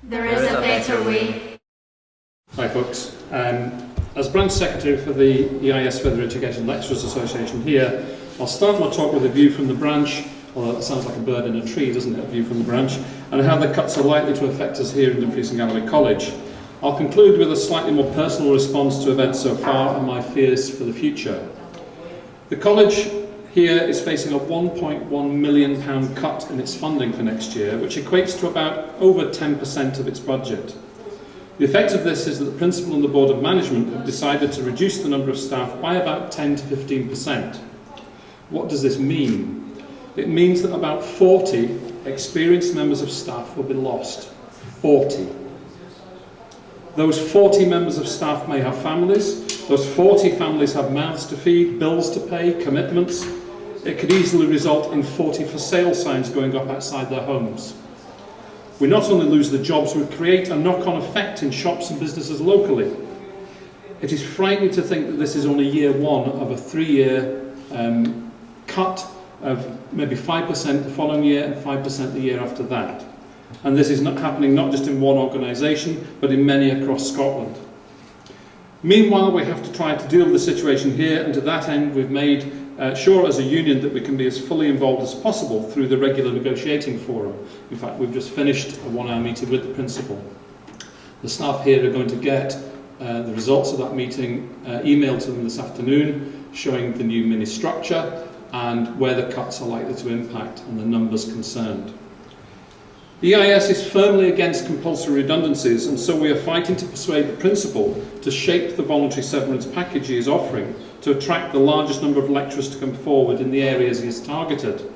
There is a better way. Hi folks, as branch secretary for the EIS Further Education Lecturers Association here, I'll start my talk with a view from the branch, although that sounds like a bird in a tree, doesn't it, a view from the branch, and how the cuts are likely to affect us here in Dumfries and Galloway College. I'll conclude with a slightly more personal response to events so far and my fears for the future. The college here is facing a £1.1 million cut in its funding for next year, which equates to about over 10% of its budget. The effect of this is that the principal and the board of management have decided to reduce the number of staff by about 10 to 15%. What does this mean? It means that about 40 experienced members of staff will be lost. 40. Those 40 members of staff may have families. Those 40 families have mouths to feed, bills to pay, commitments. It could easily result in 40 for sale signs going up outside their homes. We not only lose the jobs, we create a knock-on effect in shops and businesses locally. It is frightening to think that this is only year one of a 3-year cut of maybe 5% the following year and 5% the year after that. And this is not happening not just in one organisation, but in many across Scotland. Meanwhile, we have to try to deal with the situation here, and to that end we've made sure as a union that we can be as fully involved as possible through the regular negotiating forum. In fact, we've just finished a 1-hour meeting with the principal. The staff here are going to get the results of that meeting emailed to them this afternoon, showing the new mini structure and where the cuts are likely to impact and the numbers concerned. The EIS is firmly against compulsory redundancies, and so we are fighting to persuade the principal to shape the voluntary severance package he is offering to attract the largest number of lecturers to come forward in the areas he has targeted.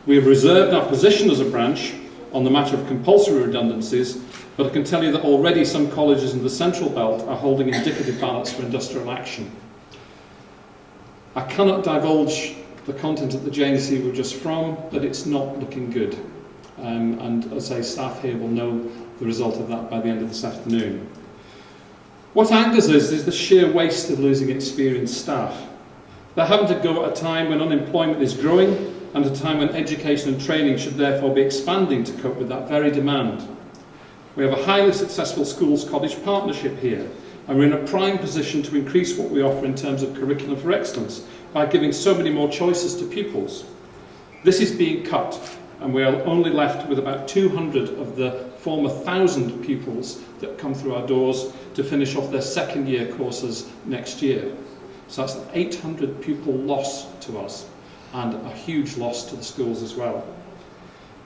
We have reserved our position as a branch on the matter of compulsory redundancies, but I can tell you that already some colleges in the Central Belt are holding indicative ballots for industrial action. I cannot divulge the content of the JNC we're just from, but it's not looking good. And as I say, staff here will know the result of that by the end of this afternoon. What angers us is the sheer waste of losing experienced staff. They're having to go at a time when unemployment is growing and a time when education and training should therefore be expanding to cope with that very demand. We have a highly successful schools-college partnership here, and we're in a prime position to increase what we offer in terms of curriculum for excellence by giving so many more choices to pupils. This is being cut, and we are only left with about 200 of the former 1,000 pupils that come through our doors to finish off their second-year courses next year. So that's an 800 pupil loss to us, and a huge loss to the schools as well.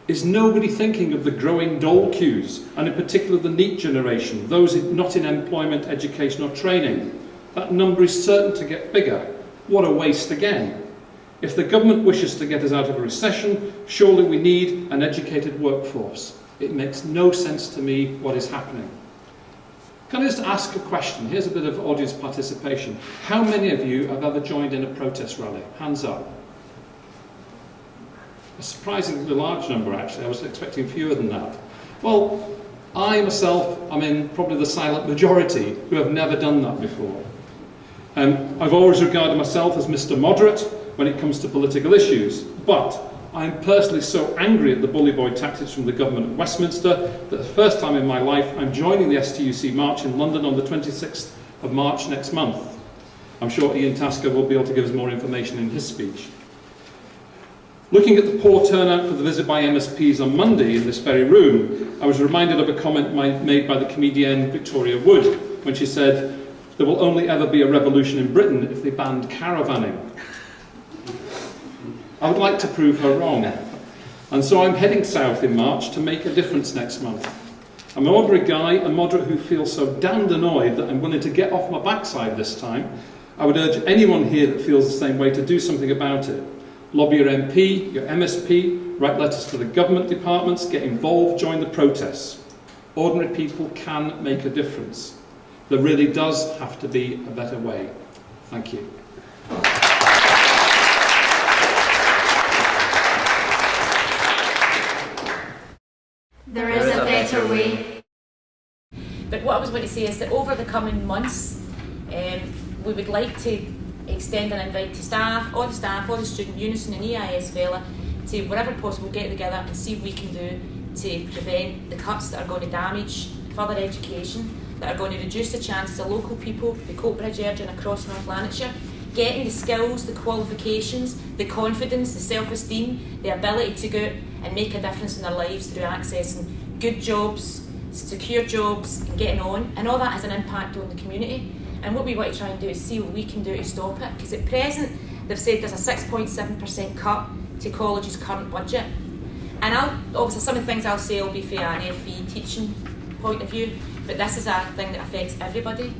Is nobody thinking of the growing dole queues, and in particular the NEET generation, those not in employment, education or training? That number is certain to get bigger. What a waste again. If the government wishes to get us out of a recession, surely we need an educated workforce. It makes no sense to me what is happening. Can I just ask a question? Here's a bit of audience participation. How many of you have ever joined in a protest rally? Hands up. A surprisingly large number, actually. I was expecting fewer than that. Well, I myself am in probably the silent majority who have never done that before. I've always regarded myself as Mr. Moderate when it comes to political issues, but I'm personally so angry at the bully boy tactics from the government of Westminster that the first time in my life I'm joining the STUC march in London on the 26th of March next month. I'm sure Ian Tasker will be able to give us more information in his speech. Looking at the poor turnout for the visit by MSPs on Monday in this very room, I was reminded of a comment made by the comedienne Victoria Wood when she said, "There will only ever be a revolution in Britain if they banned caravanning." I would like to prove her wrong, and so I'm heading south in March to make a difference next month. I'm an ordinary guy, a moderate who feels so damned annoyed that I'm willing to get off my backside this time. I would urge anyone here that feels the same way to do something about it. Lobby your MP, your MSP, write letters to the government departments, get involved, join the protests. Ordinary people can make a difference. There really does have to be a better way. Thank you. There is a better way. But what I was going to say is that over the coming months, we would like to extend an invite to staff, all the student unison and EIS Vela, to wherever possible get together and see what we can do to prevent the cuts that are going to damage further education, that are going to reduce the chances of local people, the College and across North Lanarkshire, getting the skills, the qualifications, the confidence, the self-esteem, the ability to go out and make a difference in their lives through accessing good jobs, secure jobs and getting on, and all that has an impact on the community. And what we want to try and do is see what we can do to stop it, because at present they've said there's a 6.7% cut to Colleges' current budget. And obviously some of the things I'll say will be from an FE teaching point of view, but this is a thing that affects everybody.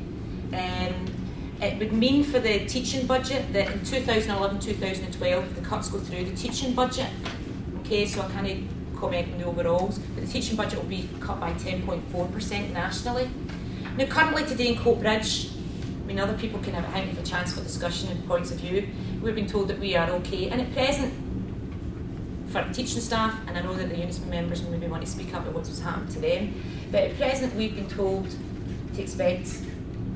It would mean for the teaching budget that in 2011-2012 the cuts go through the teaching budget. Okay, so I can't comment on the overalls, but the teaching budget will be cut by 10.4% nationally. Now currently today in College, I mean other people can have a chance for discussion and points of view, we've been told that we are okay, and at present for teaching staff, and I know that the Unison members maybe want to speak up about what's happened to them, but at present we've been told to expect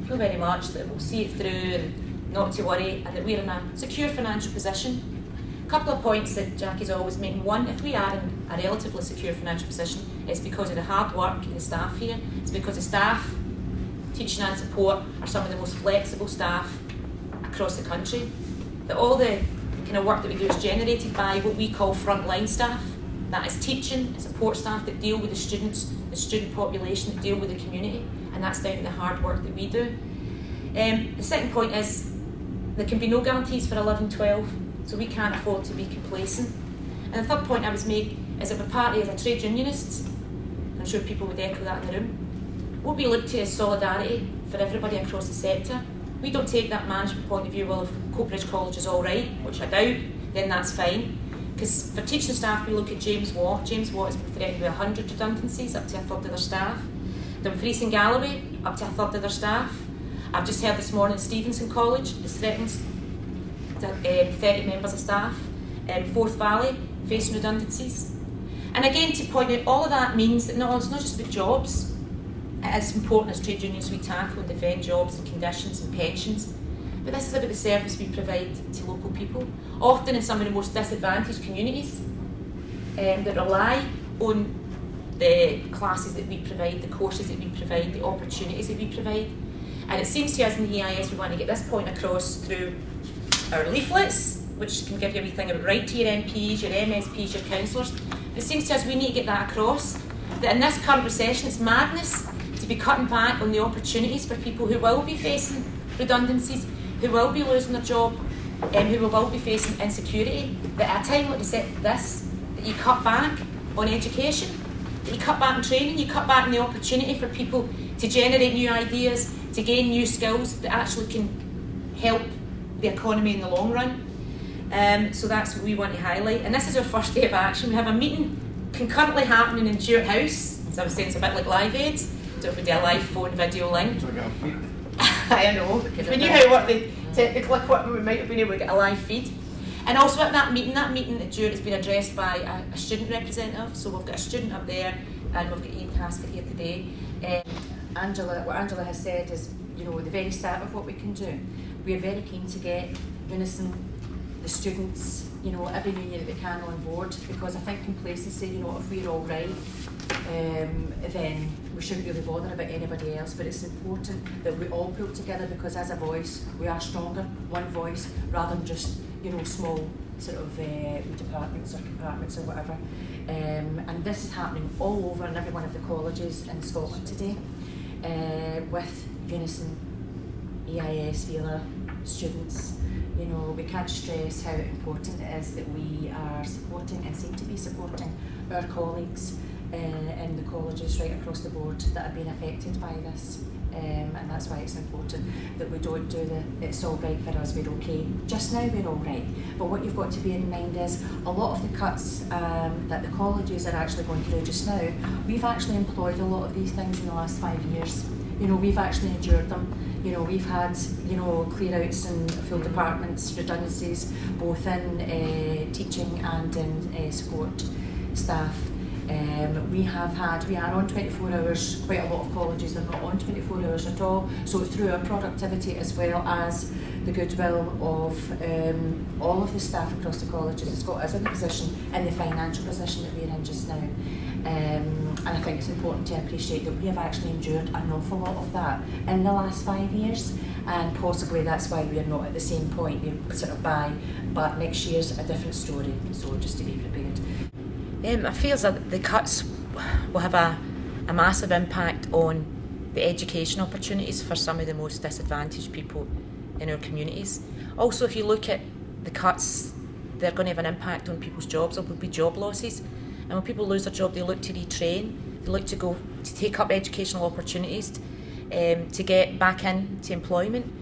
not very much, that we'll see it through and not to worry, and that we're in a secure financial position. A couple of points that Jackie's always making. One, if we are in a relatively secure financial position, it's because of the hard work of the staff here. It's because the staff, teaching and support, are some of the most flexible staff across the country. That all the kind of work that we do is generated by what we call frontline staff. That is teaching and support staff that deal with the students, the student population, that deal with the community, and that's down to the hard work that we do. The second point is there can be no guarantees for 11-12, so we can't afford to be complacent. And the third point I was make is that we're party as a trade unionist, I'm sure people would echo that in the room, what we look to is solidarity for everybody across the sector. We don't take that management point of view, well, if Coatbridge College is all right, which I doubt, then that's fine. Because for teaching staff, we look at James Watt. James Watt is threatened with 100 redundancies, up to a third of their staff. Dumfries and Galloway, up to a third of their staff. I've just heard this morning Stevenson College is threatened 30 members of staff. Forth Valley facing redundancies. And again, to point out, all of that means that it's not just about jobs. It is important as trade unions we tackle and defend jobs and conditions and pensions. But this is about the service we provide to local people, often in some of the most disadvantaged communities that rely on the classes that we provide, the courses that we provide, the opportunities that we provide. And it seems to us in the EIS we want to get this point across through our leaflets, which can give you everything about right to your MPs, your MSPs, your councillors. It seems to us we need to get that across, that in this current recession it's madness to be cutting back on the opportunities for people who will be facing redundancies, who will be losing their job, who will be facing insecurity, that at a time like this, that you cut back on education, that you cut back on training, you cut back on the opportunity for people to generate new ideas, to gain new skills that actually can help the economy in the long run. So that's what we want to highlight. And this is our first day of action. We have a meeting concurrently happening in Duart House. So I was saying it's a bit like Live Aid. Don't know if we do a live phone video link. I know. If we knew how to work the technical equipment, we might have been able to get a live feed. And also at that meeting at Duart has been addressed by a student representative. So we've got a student up there, and we've got Ian Haskell here today. What Angela has said is, the very start of what we can do. We are very keen to get Unison, the students, every union that we can on board, because I think complacency, if we're all right, then we shouldn't really bother about anybody else. But it's important that we all pull together, because as a voice we are stronger, one voice, rather than just small sort of departments or compartments or whatever. And this is happening all over in every one of the colleges in Scotland today, with Unison, EIS, VILA students. We can't stress how important it is that we are supporting and seem to be supporting our colleagues in the colleges right across the board that have been affected by this. And that's why it's important that we don't do it's all right for us, we're okay. Just now we're all right. But what you've got to bear in mind is a lot of the cuts that the colleges are actually going through just now, we've actually employed a lot of these things in the last 5 years. We've actually endured them. We've had, clear-outs in full departments, redundancies, both in teaching and in support staff. We are on 24 hours, quite a lot of colleges are not on 24 hours at all, so it's through our productivity as well as the goodwill of all of the staff across the colleges has got us in the position, in the financial position that we're in just now. And I think it's important to appreciate that we have actually endured an awful lot of that in the last 5 years, and possibly that's why we're not at the same point sort of but next year's a different story, so just to be prepared. I feel that the cuts will have a massive impact on the education opportunities for some of the most disadvantaged people in our communities. Also, if you look at the cuts, they're going to have an impact on people's jobs. There will be job losses, and when people lose their job, they look to retrain, they look to take up educational opportunities, to get back into employment.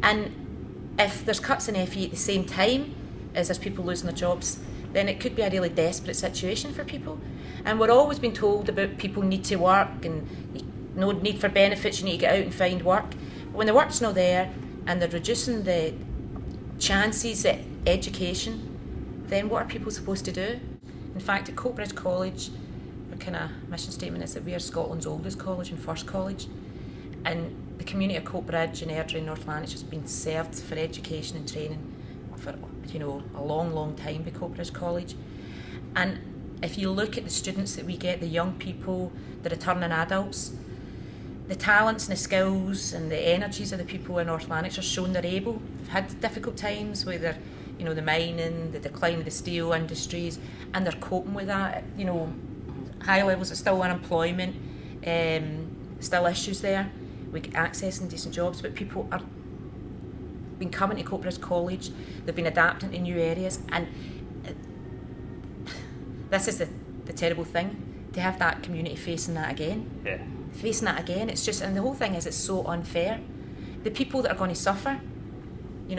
And if there's cuts in FE at the same time as there's people losing their jobs, then it could be a really desperate situation for people. And we're always being told about people need to work and no need for benefits, you need to get out and find work. But when the work's not there and they're reducing the chances at education, then what are people supposed to do? In fact, at College, our kind of mission statement is that we are Scotland's oldest college and first college. And the community of Coatbridge and Airdrie and North Lanarkshire has been served for education and training for a long time by Coatbridge College. And if you look at the students that we get, the young people, the returning adults, the talents and the skills and the energies of the people in North Lanarkshire shown they're able. They've had difficult times with their, the mining, the decline of the steel industries, and they're coping with that. High levels of still unemployment, still issues there with accessing decent jobs, but people are been coming to Coatbridge College, they've been adapting to new areas, and this is the terrible thing, to have that community facing that again. Yeah. Facing that again, it's just, and the whole thing is it's so unfair. The people that are going to suffer, the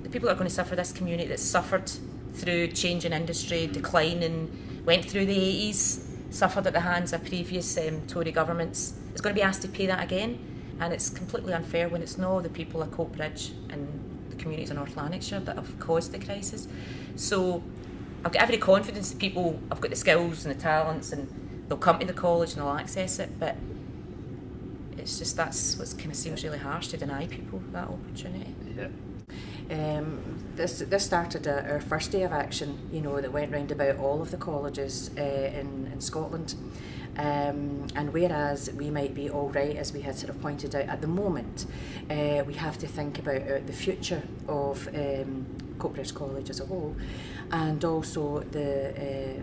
people that are going to suffer, this community that's suffered through change in industry, declining, went through the 80s, suffered at the hands of previous Tory governments, is going to be asked to pay that again. And it's completely unfair when it's not the people of Coatbridge and the communities of North Lanarkshire that have caused the crisis. So I've got every confidence that people have got the skills and the talents and they'll come to the college and they'll access it, but it's just that's what kind of seems really harsh, to deny people that opportunity. Yeah. This started our first day of action, that went round about all of the colleges in Scotland. And whereas we might be all right, as we had sort of pointed out at the moment, we have to think about the future of Coatbridge College as a whole, and also the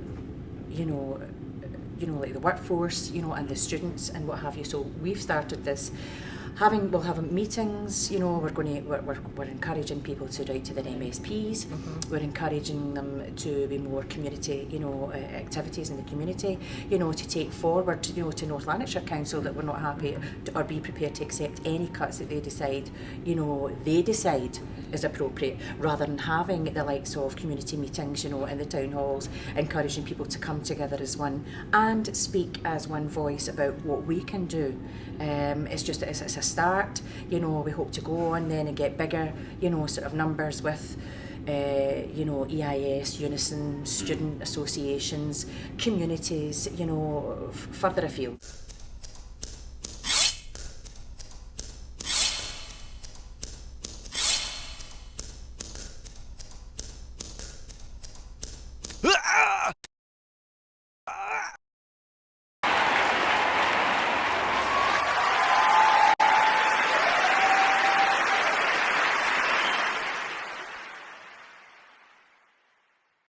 like the workforce, and the students and what have you. So we've started this. We'll have meetings, we're encouraging people to write to their MSPs, we're encouraging them to be more community, activities in the community, to take forward, to North Lanarkshire Council that we're not happy or be prepared to accept any cuts that they decide is appropriate, rather than having the likes of community meetings, in the town halls, encouraging people to come together as one and speak as one voice about what we can do. It's a start, we hope to go on then and get bigger, sort of numbers with EIS, Unison, student associations, communities, further afield.